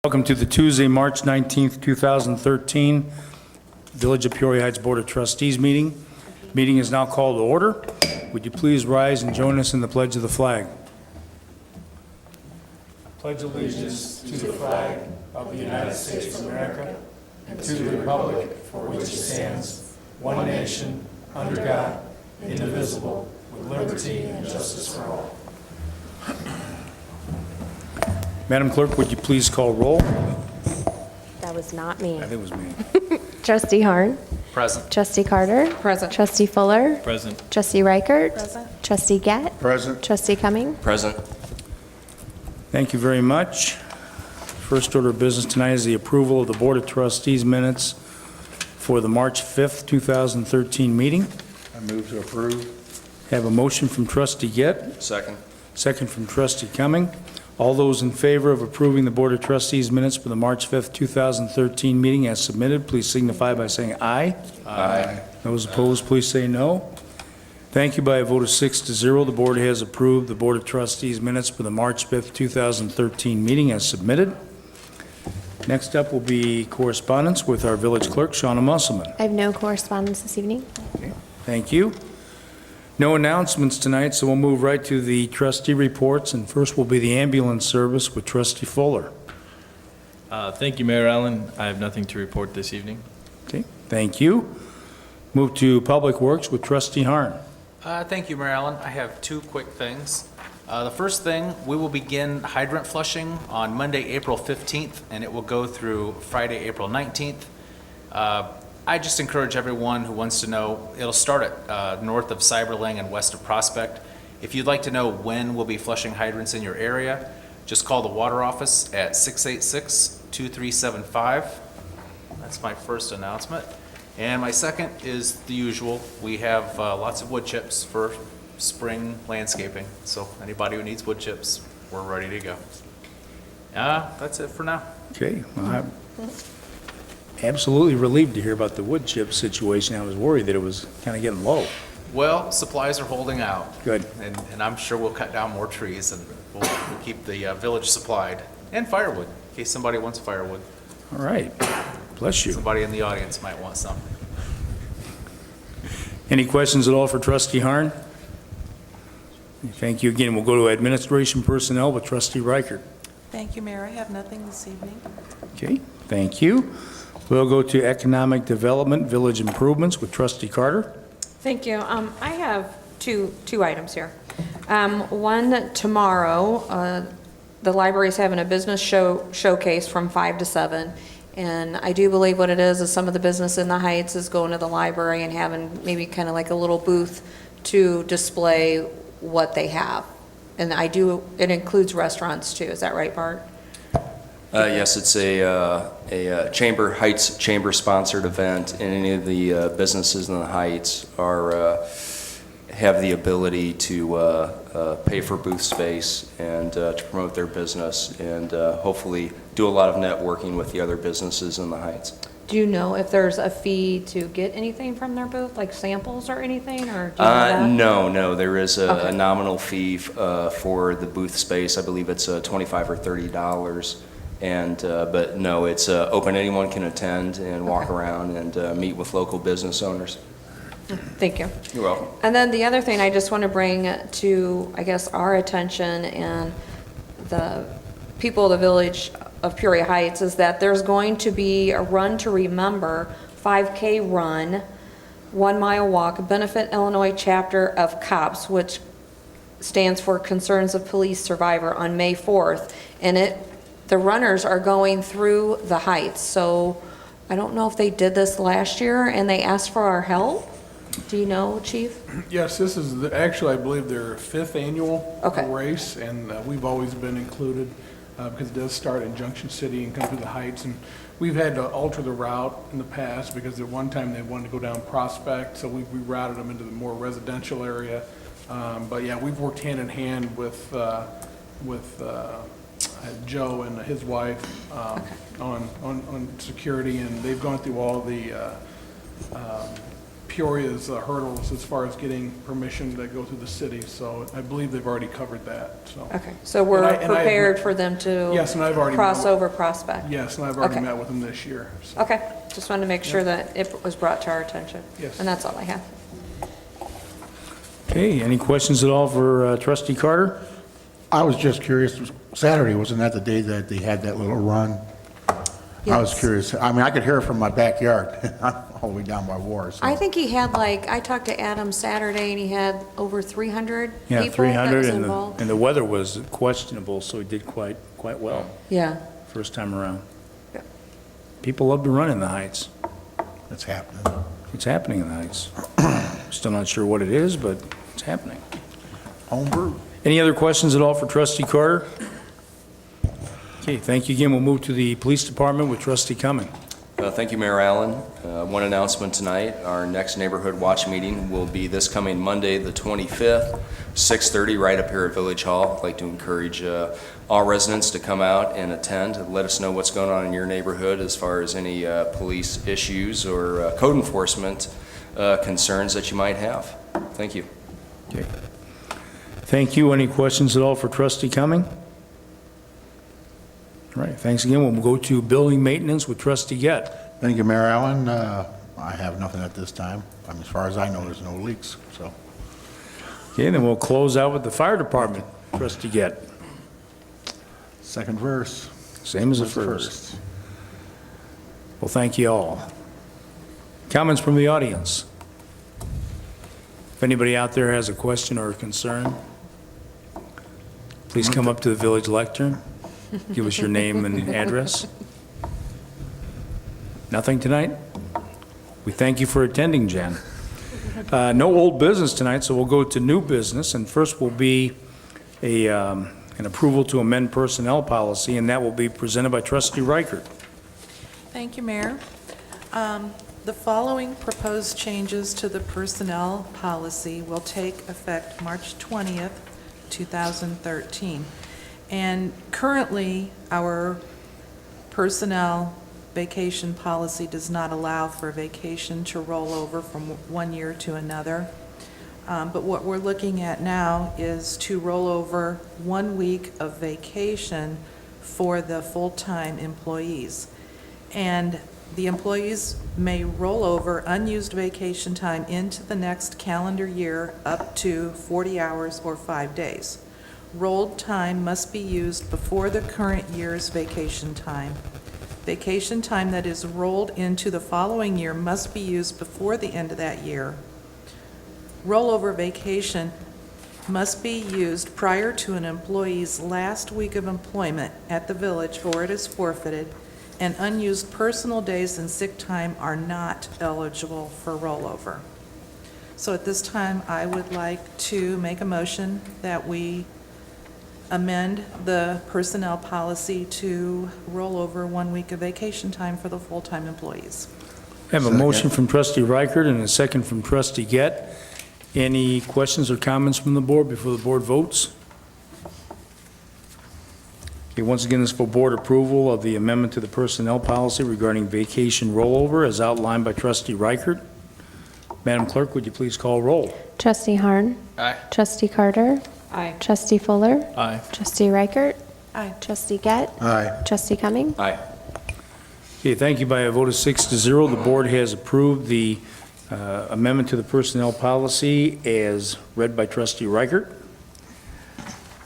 Welcome to the Tuesday, March 19th, 2013 Village of Peoria Heights Board of Trustees meeting. Meeting is now called to order. Would you please rise and join us in the pledge of the flag? Pledge allegiance to the flag of the United States of America and to the republic for which it stands, one nation, under God, indivisible, with liberty and justice for all. Madam Clerk, would you please call roll? That was not me. I think it was me. Trustee Harn. Present. Trustee Carter. Present. Trustee Fuller. Present. Trustee Reichert. Present. Trustee Gett. Present. Trustee Cumming. Present. Thank you very much. First order of business tonight is the approval of the Board of Trustees minutes for the March 5th, 2013 meeting. I move to approve. Have a motion from Trustee Gett, Second. second from Trustee Cumming. All those in favor of approving the Board of Trustees minutes for the March 5th, 2013 meeting as submitted, please signify by saying aye. Aye. Those opposed, please say no. Thank you. By a vote of 6-0, the board has approved the Board of Trustees minutes for the March 5th, 2013 meeting as submitted. Next up will be correspondence with our village clerk, Shauna Musselman. I have no correspondence this evening. Thank you. No announcements tonight, so we'll move right to the trustee reports, and first will be the ambulance service with Trustee Fuller. Thank you, Mayor Allen. I have nothing to report this evening. Okay, thank you. Move to Public Works with Trustee Harn. Thank you, Mayor Allen. I have two quick things. The first thing, we will begin hydrant flushing on Monday, April 15th, and it will go through Friday, April 19th. I just encourage everyone who wants to know, it'll start at north of Cyberling and west of Prospect. If you'd like to know when we'll be flushing hydrants in your area, just call the water office at 686-2375. That's my first announcement. And my second is the usual. We have lots of wood chips for spring landscaping. So anybody who needs wood chips, we're ready to go. That's it for now. Okay, well, I'm absolutely relieved to hear about the wood chip situation. I was worried that it was kind of getting low. Well, supplies are holding out. Good. And I'm sure we'll cut down more trees and we'll keep the village supplied. And firewood, in case somebody wants firewood. All right, bless you. Somebody in the audience might want some. Any questions at all for Trustee Harn? Thank you again. We'll go to Administration Personnel with Trustee Reichert. Thank you, Mayor. I have nothing this evening. Okay, thank you. We'll go to Economic Development, Village Improvements with Trustee Carter. Thank you. I have two items here. One, tomorrow, the library's having a business showcase from 5 to 7. And I do believe what it is some of the business in the Heights is going to the library and having maybe kind of like a little booth to display what they have. And it includes restaurants too. Is that right, Bart? Yes, it's a Chamber Heights Chamber-sponsored event, and any of the businesses in the Heights have the ability to pay for booth space and to promote their business, and hopefully do a lot of networking with the other businesses in the Heights. Do you know if there's a fee to get anything from their booth, like samples or anything, or do you know that? No, there is a nominal fee for the booth space. I believe it's $25 or $30. But no, it's open. Anyone can attend and walk around and meet with local business owners. Thank you. You're welcome. And then the other thing I just want to bring to, I guess, our attention and the people of the Village of Peoria Heights is that there's going to be a Run to Remember 5K run, 1 mile walk, Benefit Illinois chapter of COPS, which stands for Concerns of Police Survivor, on May 4th. And the runners are going through the Heights. So I don't know if they did this last year and they asked for our help. Do you know, Chief? Yes, this is actually, I believe, their 5th annual race, and we've always been included because it does start in Junction City and come through the Heights. And we've had to alter the route in the past because at one time they wanted to go down Prospect, so we rerouted them into the more residential area. But yeah, we've worked hand in hand with Joe and his wife on security, and they've gone through all the Peoria's hurdles as far as getting permission to go through the city, so I believe they've already covered that, so. Okay, so we're And I- prepared for them to Yes, and I've already. cross over Prospect? Yes, and I've already Okay. met with them this year, so. Okay, just wanted to make sure that it was brought to our attention. Yes. And that's all I have. Okay, any questions at all for trustee Carter? I was just curious, Saturday, wasn't that the day that they had that little run? I was Yes. curious. I mean, I could hear it from my backyard, I'm all the way down by War, so. I think he had I talked to Adam Saturday, and he had over 300 Yeah, people that 300, was and involved. the weather was questionable, so he did quite well Yeah. first time around. Yeah. People love to run in the Heights. It's happening. It's happening in the Heights. Still not sure what it is, but it's happening. Homebrew. Any other questions at all for trustee Carter? Okay, thank you again. We'll move to the police department with trustee Cumming. Thank you, Mayor Allen. One announcement tonight, our next neighborhood watch meeting will be this coming Monday, the 25th, 6:30, right up here at Village Hall. I'd like to encourage all residents to come out and attend, and let us know what's going on in your neighborhood as far as any police issues or code enforcement concerns that you might have. Thank you. Okay. Thank you. Any questions at all for trustee Cumming? All right, thanks again. We'll go to building maintenance with trustee Gett. Thank you, Mayor Allen. I have nothing at this time. I mean, as far as I know, there's no leaks, so. Okay, then we'll close out with the fire department. Trustee Gett. Second verse. Same as the Was first. Well, thank you all. Comments from the audience? If anybody out there has a question or a concern, please come up to the village lectern. Give us your name and address. Nothing tonight? We thank you for attending, Jen. No old business tonight, so we'll go to new business, and first will be an approval to amend personnel policy, and that will be presented by trustee Reichert. Thank you, Mayor. The following proposed changes to the personnel policy will take effect March 20th, 2013. And currently, our personnel vacation policy does not allow for vacation to roll over from one year to another. But what we're looking at now is to roll over 1 week of vacation for the full-time employees. And the employees may roll over unused vacation time into the next calendar year up to 40 hours or 5 days. Rolled time must be used before the current year's vacation time. Vacation time that is rolled into the following year must be used before the end of that year. Rollover vacation must be used prior to an employee's last week of employment at the village, or it is forfeited, and unused personal days and sick time are not eligible for rollover. So at this time, I would like to make a motion that we amend the personnel policy to roll over 1 week of vacation time for the full-time employees. I have a motion from trustee Reichert and a second from trustee Gett. Any questions or comments from the board before the board votes? Okay, once again, this is for board approval of the amendment to the personnel policy regarding vacation rollover as outlined by trustee Reichert. Madam Clerk, would you please call roll? Trustee Harn. Aye. Trustee Carter. Aye. Trustee Fuller. Aye. Trustee Reichert. Aye. Trustee Gett. Aye. Trustee Cumming. Aye. Okay, thank you. By a vote of 6-0, the board has approved the amendment to the personnel policy as read by trustee Reichert.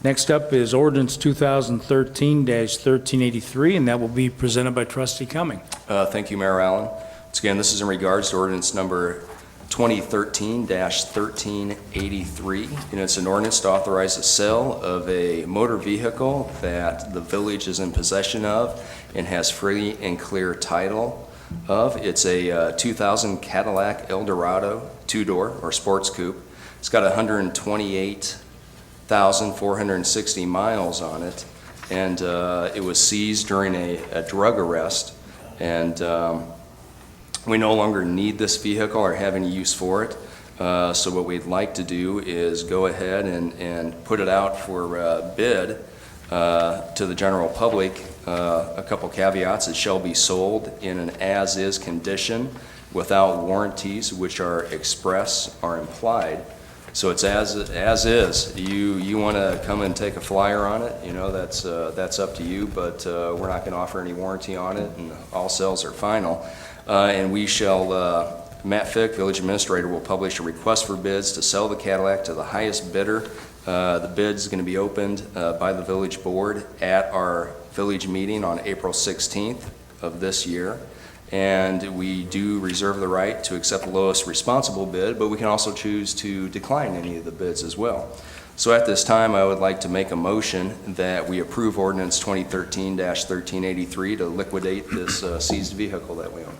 Next up is ordinance 2013-1383, and that will be presented by trustee Cumming. Thank you, Mayor Allen. Once again, this is in regards to ordinance number 2013-1383, and it's an ordinance to authorize the sale of a motor vehicle that the village is in possession of and has free and clear title of. It's a 2000 Cadillac Eldorado two-door or sports coupe. It's got 128,460 miles on it, and it was seized during a drug arrest, and we no longer need this vehicle or have any use for it. So what we'd like to do is go ahead and put it out for bid to the general public. A couple caveats: it shall be sold in an as-is condition without warranties which are express or implied. So it's as is. You want to come and take a flyer on it, that's up to you, but we're not going to offer any warranty on it, and all sales are final. And we shall, Matt Fick, Village Administrator, will publish a request for bids to sell the Cadillac to the highest bidder. The bid is going to be opened by the Village Board at our Village meeting on April 16th of this year. And we do reserve the right to accept the lowest responsible bid, but we can also choose to decline any of the bids as well. So at this time, I would like to make a motion that we approve ordinance 2013-1383 to liquidate this seized vehicle that we own.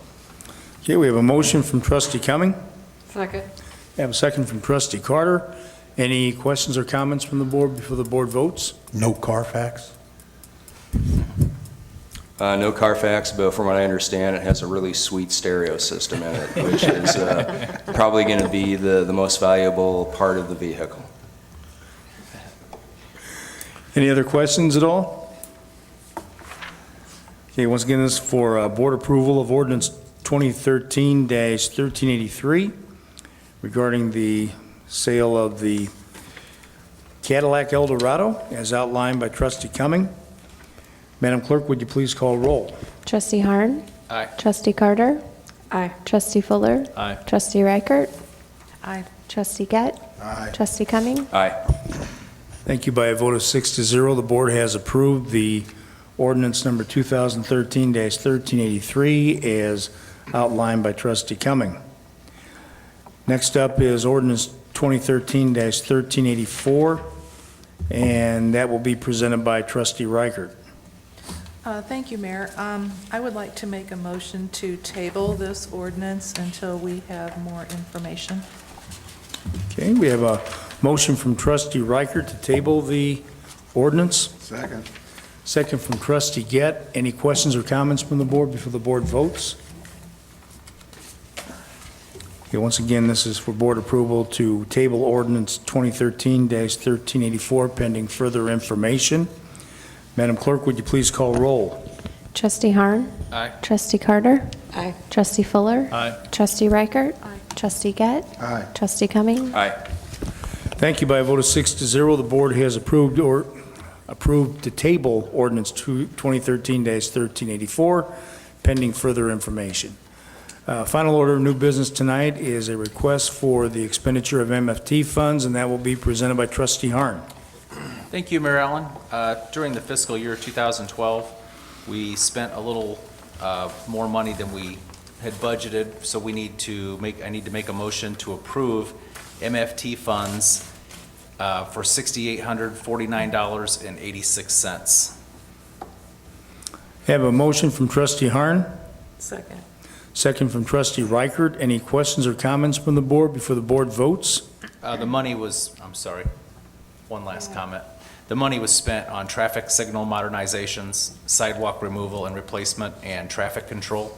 Okay, we have a motion from trustee Cumming. Second. We have a second from trustee Carter. Any questions or comments from the board before the board votes? No Carfax? No Carfax, but from what I understand, it has a really sweet stereo system in it, which is probably going to be the most valuable part of the vehicle. Any other questions at all? Okay, once again, this is for board approval of ordinance 2013-1383 regarding the sale of the Cadillac Eldorado as outlined by trustee Cumming. Madam Clerk, would you please call roll? Trustee Harn. Aye. Trustee Carter. Aye. Trustee Fuller. Aye. Trustee Reichert. Aye. Trustee Gett. Aye. Trustee Cumming. Aye. Thank you. By a vote of 6-0, the board has approved the ordinance number 2013-1383 as outlined by trustee Cumming. Next up is ordinance 2013-1384, and that will be presented by trustee Reichert. Thank you, Mayor. I would like to make a motion to table this ordinance until we have more information. Okay, we have a motion from trustee Reichert to table the ordinance. Second. Second from trustee Gett. Any questions or comments from the board before the board votes? Okay, once again, this is for board approval to table ordinance 2013-1384 pending further information. Madam Clerk, would you please call roll? Trustee Harn. Aye. Trustee Carter. Aye. Trustee Fuller. Aye. Trustee Reichert. Aye. Trustee Gett. Aye. Trustee Cumming. Aye. Thank you. By a vote of 6-0, the board has approved to table ordinance 2013-1384 pending further information. Final order of new business tonight is a request for the expenditure of MFT funds, and that will be presented by trustee Harn. Thank you, Mayor Allen. During the fiscal year 2012, we spent a little more money than we had budgeted, so I need to make a motion to approve MFT funds for $6,849.86. Have a motion from trustee Harn, Second. second from trustee Reichert. Any questions or comments from the board before the board votes? The money was, I'm sorry, one last comment. The money was spent on traffic signal modernizations, sidewalk removal and replacement, and traffic control.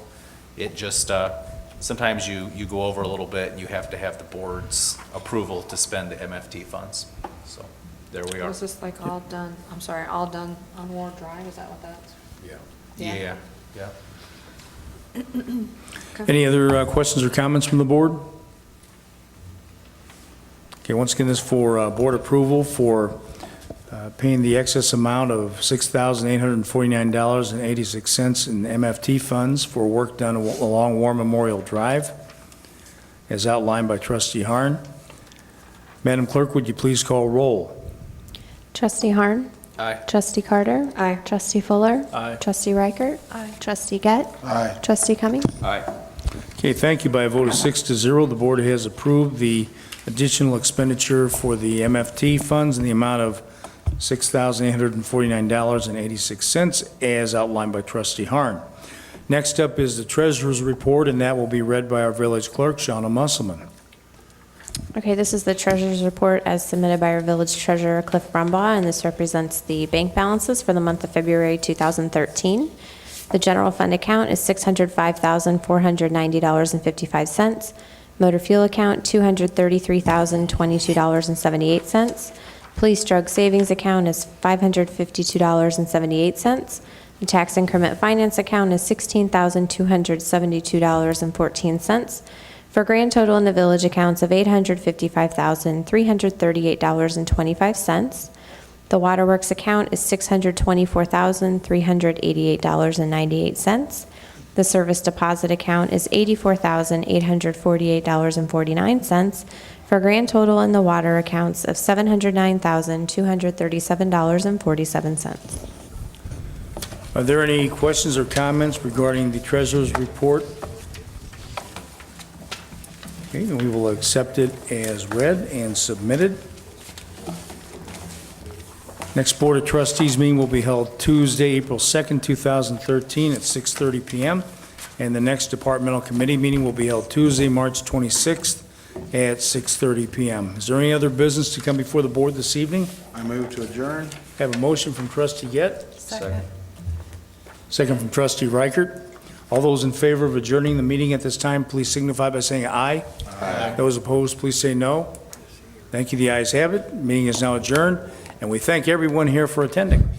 It just, sometimes you go over a little bit and you have to have the board's approval to spend the MFT funds. So there we are. Was this like all done, I'm sorry, all done on Ward Drive? Is that what that's? Yeah. Any other questions or comments from the board? Okay, once again, this is for board approval for paying the excess amount of $6,849.86 in MFT funds for work done along War Memorial Drive, as outlined by trustee Harn. Madam Clerk, would you please call roll? Trustee Harn. Aye. Trustee Carter. Aye. Trustee Fuller. Aye. Trustee Reichert. Aye. Trustee Gett. Aye. Trustee Cumming. Aye. Okay, thank you. By a vote of 6-0, the board has approved the additional expenditure for the MFT funds in the amount of $6,849.86 as outlined by trustee Harn. Next up is the treasurer's report, and that will be read by our village clerk, Shauna Musselman. Okay, this is the treasurer's report as submitted by our village treasurer, Cliff Brumbaugh, and this represents the bank balances for the month of February 2013. The general fund account is $605,490.55. Motor fuel account, $233,022.78. Police drug savings account is $552.78. The tax increment finance account is $16,272.14, for a grand total in the village accounts of $855,338.25. The waterworks account is $624,388.98. The service deposit account is $84,848.49, for a grand total in the water accounts of $709,237.47. Are there any questions or comments regarding the treasurer's report? Okay, then we will accept it as read and submitted. Next Board of Trustees meeting will be held Tuesday, April 2nd, 2013 at 6:30 PM. And the next departmental committee meeting will be held Tuesday, March 26th at 6:30 PM. Is there any other business to come before the board this evening? I move to adjourn. Have a motion from trustee Gett, Second. second from trustee Reichert. All those in favor of adjourning the meeting at this time, please signify by saying aye. Aye. Those opposed, please say no. Thank you, the ayes have it. Meeting is now adjourned, and we thank everyone here for attending.